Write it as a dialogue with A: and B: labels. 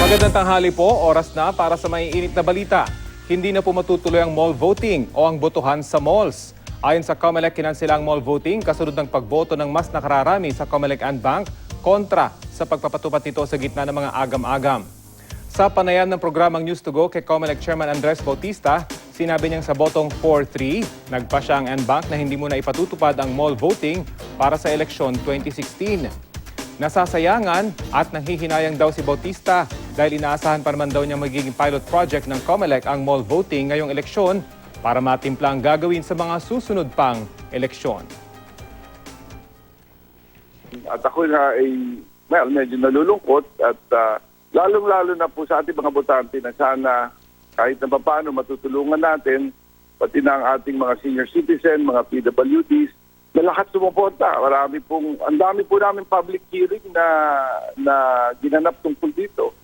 A: Magandang tanghali po, oras na para sa maiinit na balita. Hindi na po matutuloy ang mall voting o ang botohan sa malls. Ayon sa COMELEC, kinansilang mall voting kasunod ng pagboto ng mas nakararami sa COMELEC and Bank kontra sa pagpapatupad nito sa gitna ng mga agam-agam. Sa panayam ng programang News to Go kay COMELEC Chairman Andres Bautista, sinabi niyang sa botong 4-3, nagpa siya ang NBank na hindi muna ipatutupad ang mall voting para sa eleksyon 2016. Nasasayangan at nanghihinayang daw si Bautista dahil inaasahan pa naman daw niya magiging pilot project ng COMELEC ang mall voting ngayong eleksyon para matimpla ang gagawin sa mga susunod pang eleksyon.
B: At ako nga ay medyo nalulungkot at lalong-lalo na po sa ating mga botante na sana kahit na paano matutulungan natin pati na ang ating mga senior citizen, mga PWDs, na lahat sumuporta. Ang dami po namin public hearing na ginanap tungkol dito.